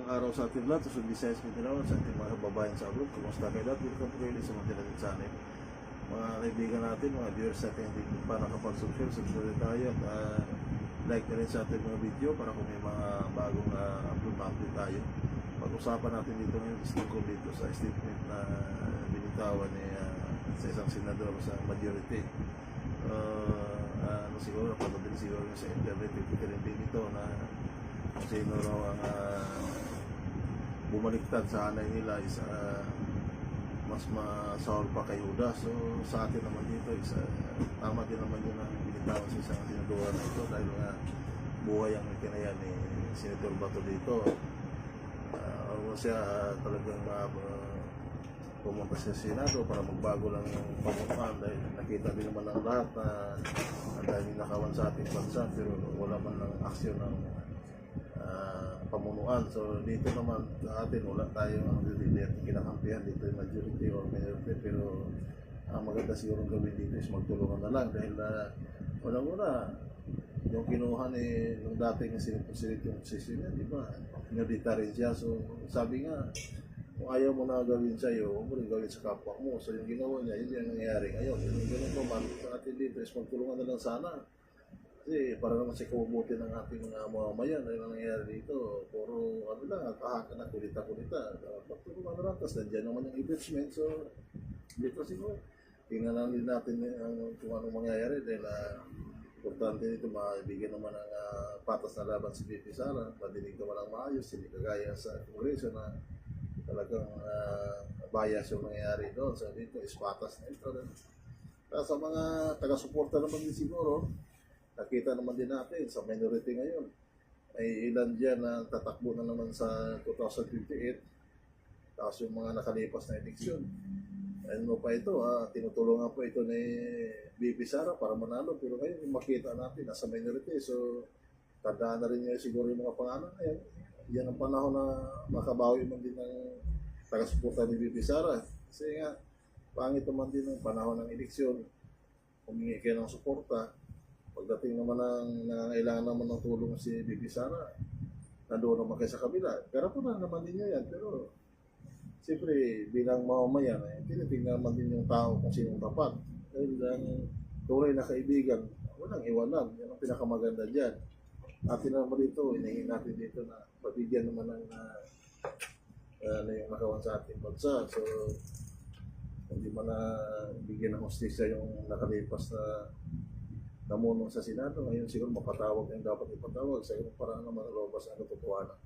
araw sa ating lahat, sa Visayas Mindanao, sa ating mga kababayan sa abroad. Kumusta kayo lahat? Welcome to kayo sa mga tinatin channel. Mga kaibigan natin, mga viewers natin, hindi pa nakapag-subscribe, subscribe tayo at like na rin sa ating mga video para kung may mga bagong upload tayo. Pag-usapan natin dito ngayon is tungkol dito sa statement na binitawan ni sa isang senador sa majority. Siguro napanood siguro sa internet rin ito na kung sino raw ang bumaliktad sa hanay nila is mas masaol pa kay Judas. So sa atin naman dito is tama din naman yun ang binitawan sa isang senador na ito dahil nga buhay ang kinaya ni Senator Bato dito. Siya talagang pumunta sa Senado para magbago lang ng pamunuan dahil nakita din naman ng lahat na ang daming nakawan sa ating bansa pero wala man lang aksyon ng pamunuan. So dito naman sa atin wala tayong kinakampihan dito yung majority or minority, pero ang maganda siguro gawin dito is magtulungan na lang dahil unang-una yung kinuha ni nung dating sinipusilit yung posisyon niya, di ba? Pinadita rin siya. So sabi nga, kung ayaw mo na gawin sa'yo, huwag mo rin gawin sa kapwa mo. So yung ginawa niya, yun yung nangyayari ngayon. Yung ganun naman sa atin dito is magtulungan na lang sana. Kasi para naman sa kabubuti ng ating mamamayan dahil ang nangyayari dito, puro ano lang, kahaka na kulita-kulita. Magtulungan na lang, tapos nandiyan naman yung impeachment. So dito siguro, tingnan lang din natin kung anong mangyayari dahil importante nito maibigyan naman ng patas na laban si BP Sara, madinig naman ang maayos, hindi kagaya sa Kongreso na talagang bias yung nangyayari doon. So dito is patas na ito. Sa mga taga-suporta naman din siguro, nakita naman din natin sa minority ngayon, ay ilan dyan na tatakbo na naman sa 2028, tapos yung mga nakalipas na eleksyon. Ano pa ito, tinutulungan po ito ni BP Sara para manalo, pero ngayon yung makita natin, nasa minority. So, tandaan na rin niya siguro yung mga pangalan. Yan ang panahon na makabawi man din ng taga-suporta ni BP Sara. Kasi nga, pangit naman din ng panahon ng eleksyon. Humingi kayo ng suporta. Pagdating naman ng nangangailangan naman ng tulong si BP Sara, nandoon naman kayo sa kabila. Pero po na naman din niya yan. Pero, siyempre, bilang mamamayan, tinitingnan naman din yung tao kung sinong tapat. Dahil ang tunay na kaibigan, walang iwanan. Yan ang pinakamaganda dyan. Atin naman dito, hinihin natin dito na pabigyan naman ng yung nakawan sa ating bansa. So, hindi man na bigyan ng hostisya yung nakalipas na namunong sa Senado. Ngayon siguro mapatawag yung dapat ipatawag sa iyo para naman lobas ang katotohanan.